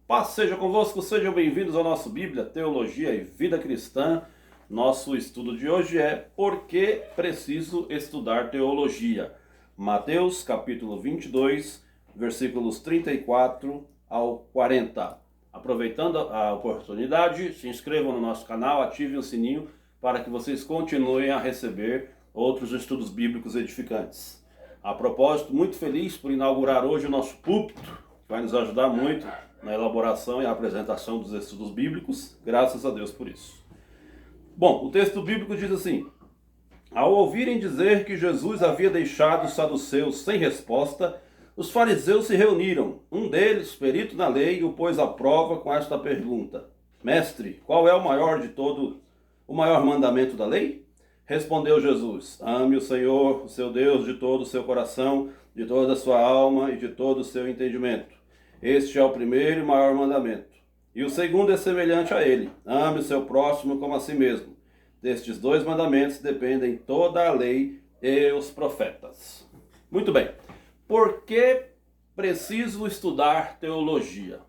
Paz seja convosco, sejam bem-vindos ao nosso Bíblia, Teologia e Vida Cristã. Nosso estudo de hoje é Por que preciso estudar teologia? Mateus capítulo 22, versículos 34 ao 40. Aproveitando a oportunidade, se inscrevam no nosso canal, ativem o sininho para que vocês continuem a receber outros estudos bíblicos edificantes. A propósito, muito feliz por inaugurar hoje o nosso púlpito, que vai nos ajudar muito na elaboração e apresentação dos estudos bíblicos. Graças a Deus por isso. Bom, o texto bíblico diz assim: ao ouvirem dizer que Jesus havia deixado os saduceus sem resposta, os fariseus se reuniram. Um deles, perito na lei, o pôs à prova com esta pergunta: Mestre, qual é o maior mandamento da lei? Respondeu Jesus: ame o Senhor, o seu Deus, de todo o seu coração, de toda a sua alma e de todo o seu entendimento. Este é o primeiro e maior mandamento. E o segundo é semelhante a ele: ame o seu próximo como a si mesmo. Destes dois mandamentos dependem toda a lei e os profetas. Muito bem. Por que preciso estudar teologia?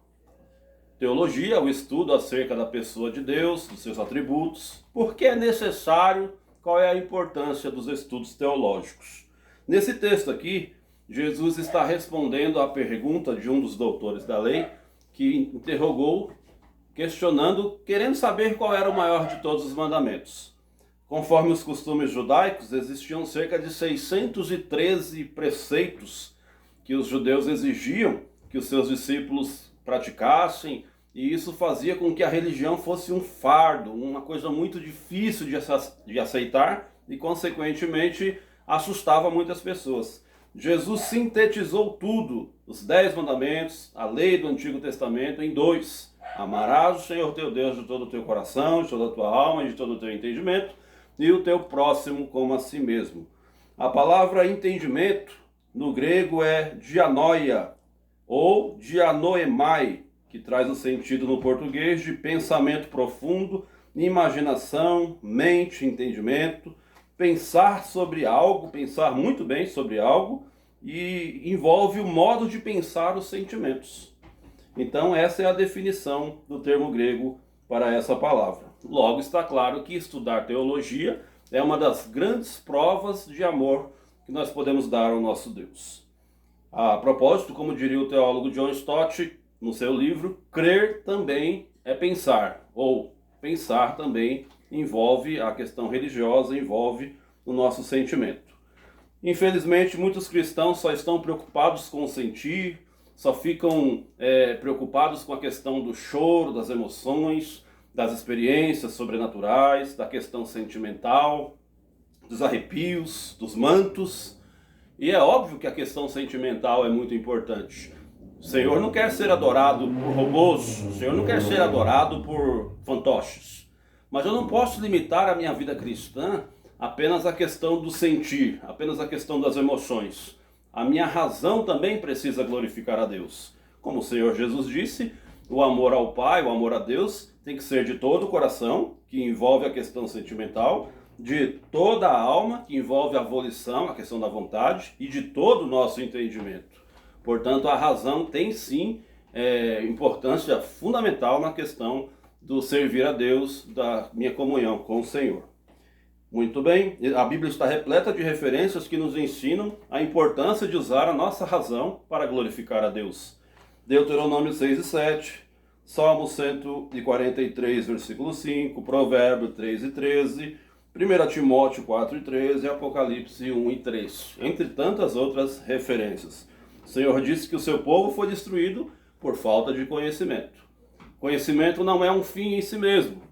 Teologia é o estudo acerca da pessoa de Deus, dos seus atributos. Por que é necessário? Qual é a importância dos estudos teológicos? Nesse texto aqui, Jesus está respondendo à pergunta de um dos doutores da lei, que interrogou, questionando, querendo saber qual era o maior de todos os mandamentos. Conforme os costumes judaicos, existiam cerca de 613 preceitos que os judeus exigiam que os seus discípulos praticassem, e isso fazia com que a religião fosse um fardo, uma coisa muito difícil de aceitar e, consequentemente, assustava muitas pessoas. Jesus sintetizou tudo, os 10 mandamentos, a lei do Antigo Testamento, em 2. Amarás o Senhor teu Deus de todo o teu coração, de toda a tua alma e de todo o teu entendimento, e o teu próximo como a si mesmo. A palavra entendimento no grego é dianoia ou dianoemai, que traz o sentido no português de pensamento profundo, imaginação, mente, entendimento, pensar sobre algo, pensar muito bem sobre algo, e envolve o modo de pensar os sentimentos. Então essa é a definição do termo grego para essa palavra. Logo está claro que estudar teologia é uma das grandes provas de amor que nós podemos dar ao nosso Deus. A propósito, como diria o teólogo John Stott no seu livro, crer também é pensar, ou pensar também envolve a questão religiosa, envolve o nosso sentimento. Infelizmente, muitos cristãos só estão preocupados com o sentir, só ficam preocupados com a questão do choro, das emoções, das experiências sobrenaturais, da questão sentimental, dos arrepios, dos mantos. E é óbvio que a questão sentimental é muito importante. O Senhor não quer ser adorado por robôs, o Senhor não quer ser adorado por fantoches. Mas eu não posso limitar a minha vida cristã apenas à questão do sentir, apenas à questão das emoções. A minha razão também precisa glorificar a Deus. Como o Senhor Jesus disse, o amor ao Pai, o amor a Deus, tem que ser de todo o coração, que envolve a questão sentimental, de toda a alma, que envolve a volição, a questão da vontade, e de todo o nosso entendimento. Portanto, a razão tem sim importância fundamental na questão do servir a Deus, da minha comunhão com o Senhor. Muito bem, a Bíblia está repleta de referências que nos ensinam a importância de usar a nossa razão para glorificar a Deus. Deuteronômio 6 e 7, Salmo 143, versículo 5, Provérbio 3 e 13, 1 Timóteo 4 e 13 e Apocalipse 1 e 3, entre tantas outras referências. O Senhor disse que o seu povo foi destruído por falta de conhecimento. Conhecimento não é um fim em si mesmo,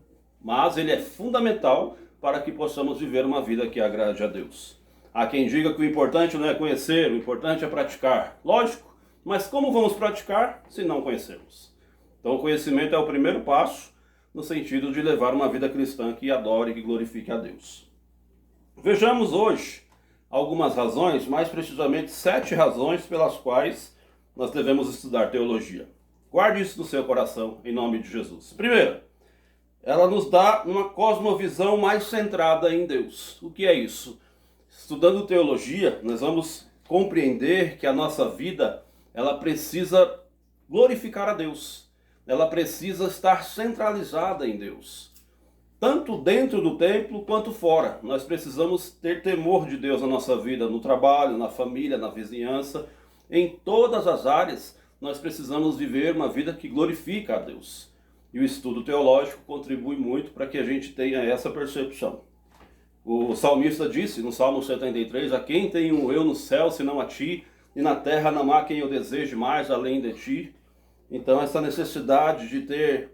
mas ele é fundamental para que possamos viver uma vida que agrade a Deus. Há quem diga que o importante não é conhecer, o importante é praticar. Lógico, mas como vamos praticar se não conhecermos? Então o conhecimento é o primeiro passo no sentido de levar uma vida cristã que adore e que glorifique a Deus. Vejamos hoje algumas razões, mais precisamente 7 razões pelas quais nós devemos estudar teologia. Guarde isso no seu coração, em nome de Jesus. Primeiro, ela nos dá uma cosmovisão mais centrada em Deus. O que é isso? Estudando teologia, nós vamos compreender que a nossa vida ela precisa glorificar a Deus. ela precisa estar centralizada em Deus. Tanto dentro do templo quanto fora. Nós precisamos ter temor de Deus na nossa vida, no trabalho, na família, na vizinhança. Em todas as áreas, nós precisamos viver uma vida que glorifica a Deus. E o estudo teológico contribui muito para que a gente tenha essa percepção. O salmista disse no Salmo 73, a quem tenho eu no céu senão a ti, e na terra não há quem eu deseje mais além de ti. Então essa necessidade de ter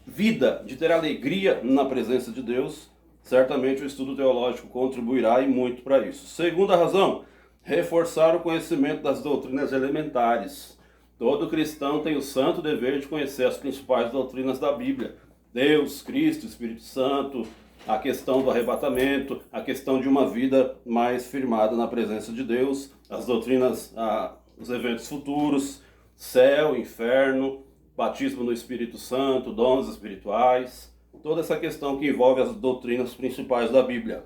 vida, de ter alegria na presença de Deus, certamente o estudo teológico contribuirá e muito para isso. Segunda razão, reforçar o conhecimento das doutrinas elementares. Todo cristão tem o santo dever de conhecer as principais doutrinas da Bíblia. Deus, Cristo, Espírito Santo, a questão do arrebatamento, a questão de uma vida mais firmada na presença de Deus, as doutrinas, os eventos futuros, céu, inferno, batismo no Espírito Santo, dons espirituais, toda essa questão que envolve as doutrinas principais da Bíblia.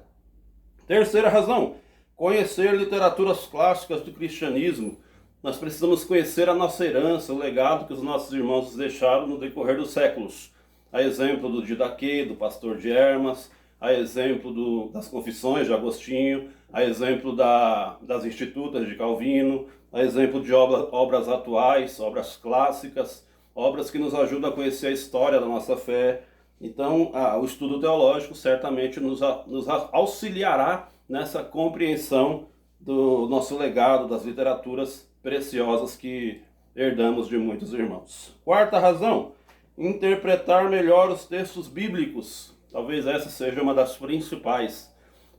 Terceira razão, conhecer literaturas clássicas do cristianismo. Nós precisamos conhecer a nossa herança, o legado que os nossos irmãos deixaram no decorrer dos séculos. A exemplo do Didaquê, do Pastor de Hermas, a exemplo das Confissões de Agostinho, a exemplo das Institutas de Calvino, a exemplo de obras atuais, obras clássicas, obras que nos ajudam a conhecer a história da nossa fé. Então, o estudo teológico certamente nos auxiliará nessa compreensão do nosso legado, das literaturas preciosas que herdamos de muitos irmãos. Quarta razão, interpretar melhor os textos bíblicos. Talvez essa seja uma das principais,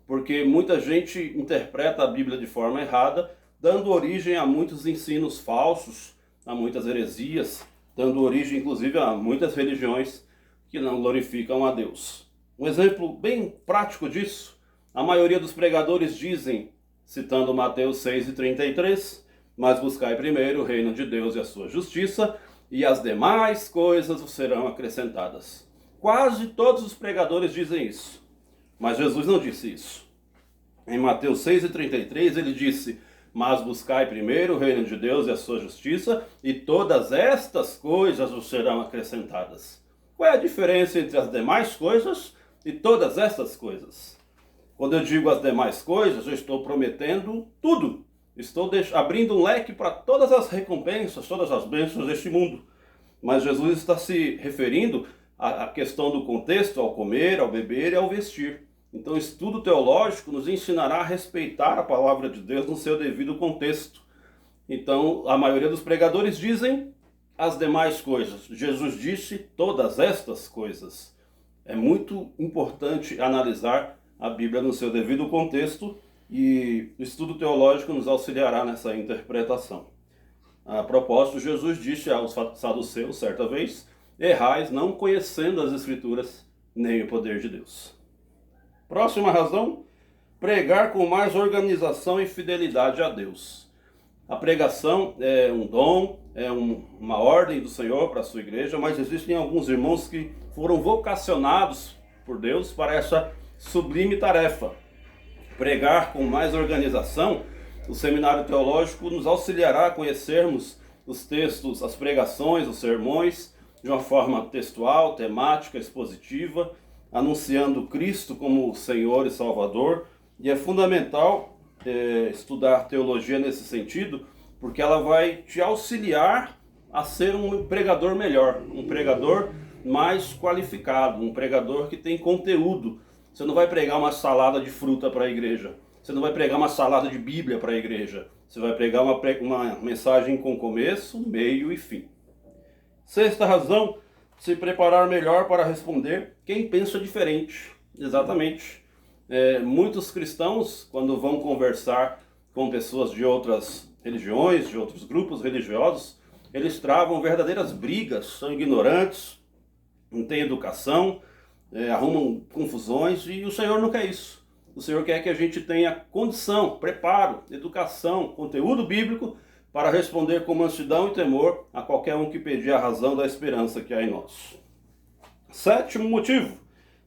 porque muita gente interpreta a Bíblia de forma errada, dando origem a muitos ensinos falsos, a muitas heresias, dando origem inclusive a muitas religiões que não glorificam a Deus. Um exemplo bem prático disso, a maioria dos pregadores dizem, citando Mateus 6,33, mas buscai primeiro o reino de Deus e a sua justiça, e as demais coisas vos serão acrescentadas. Quase todos os pregadores dizem isso, mas Jesus não disse isso. Em Mateus 6,33 ele disse, mas buscai primeiro o reino de Deus e a sua justiça, e todas estas coisas vos serão acrescentadas. Qual é a diferença entre as demais coisas e todas estas coisas? Quando eu digo as demais coisas, eu estou prometendo tudo. Estou abrindo um leque para todas as recompensas, todas as bênçãos deste mundo. Mas Jesus está se referindo à questão do contexto, ao comer, ao beber e ao vestir. Então o estudo teológico nos ensinará a respeitar a palavra de Deus no seu devido contexto. Então a maioria dos pregadores dizem as demais coisas. Jesus disse todas estas coisas. É muito importante analisar a Bíblia no seu devido contexto e o estudo teológico nos auxiliará nessa interpretação. A propósito, Jesus disse aos saduceus, certa vez, errais não conhecendo as Escrituras nem o poder de Deus. Próxima razão, pregar com mais organização e fidelidade a Deus. A pregação é um dom, é uma ordem do Senhor para a sua igreja, mas existem alguns irmãos que foram vocacionados por Deus para essa sublime tarefa. Pregar com mais organização, o seminário teológico nos auxiliará a conhecermos os textos, as pregações, os sermões, de uma forma textual, temática, expositiva, anunciando Cristo como Senhor e Salvador. E é fundamental estudar teologia nesse sentido, porque ela vai te auxiliar a ser um pregador melhor, um pregador mais qualificado, um pregador que tem conteúdo. Você não vai pregar uma salada de fruta para a igreja. Você não vai pregar uma salada de Bíblia para a igreja. Você vai pregar uma mensagem com começo, meio e fim. Sexta razão, se preparar melhor para responder quem pensa diferente. Exatamente. Muitos cristãos, quando vão conversar com pessoas de outras religiões, de outros grupos religiosos, eles travam verdadeiras brigas, são ignorantes, não têm educação, arrumam confusões, e o Senhor não quer isso. O Senhor quer que a gente tenha condição, preparo, educação, conteúdo bíblico para responder com mansidão e temor a qualquer um que pedir a razão da esperança que há em nós. Sétimo motivo,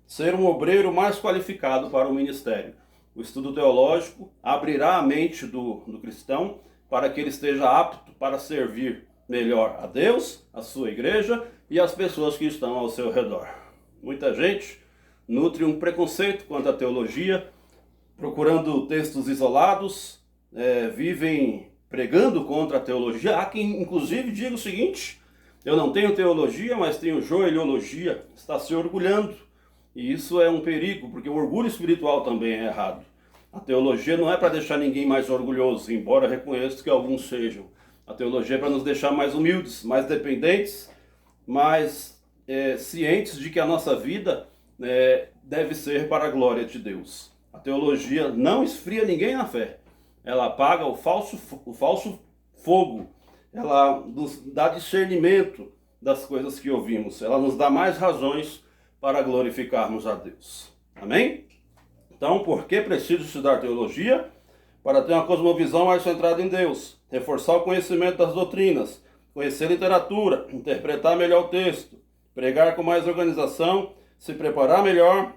ser um obreiro mais qualificado para o ministério. O estudo teológico abrirá a mente do cristão para que ele esteja apto para servir melhor a Deus, a sua igreja e as pessoas que estão ao seu redor. Muita gente nutre um preconceito quanto à teologia, procurando textos isolados, vivem pregando contra a teologia. Há quem, inclusive, diga o seguinte: eu não tenho teologia, mas tenho joelhologia. Está se orgulhando. E isso é um perigo, porque o orgulho espiritual também é errado. A teologia não é para deixar ninguém mais orgulhoso, embora reconheça que alguns sejam. A teologia é para nos deixar mais humildes, mais dependentes, mais cientes de que a nossa vida deve ser para a glória de Deus. A teologia não esfria ninguém na fé. Ela apaga o falso fogo. Ela nos dá discernimento das coisas que ouvimos. Ela nos dá mais razões para glorificarmos a Deus. Amém? Então, por que preciso estudar teologia? Para ter uma cosmovisão mais centrada em Deus, reforçar o conhecimento das doutrinas, conhecer literatura, interpretar melhor o texto, pregar com mais organização, se preparar melhor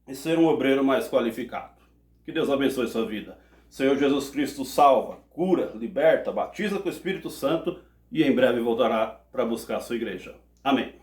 e ser um obreiro mais qualificado. Que Deus abençoe sua vida. Senhor Jesus Cristo salva, cura, liberta, batiza com o Espírito Santo e em breve voltará para buscar a sua igreja. Amém.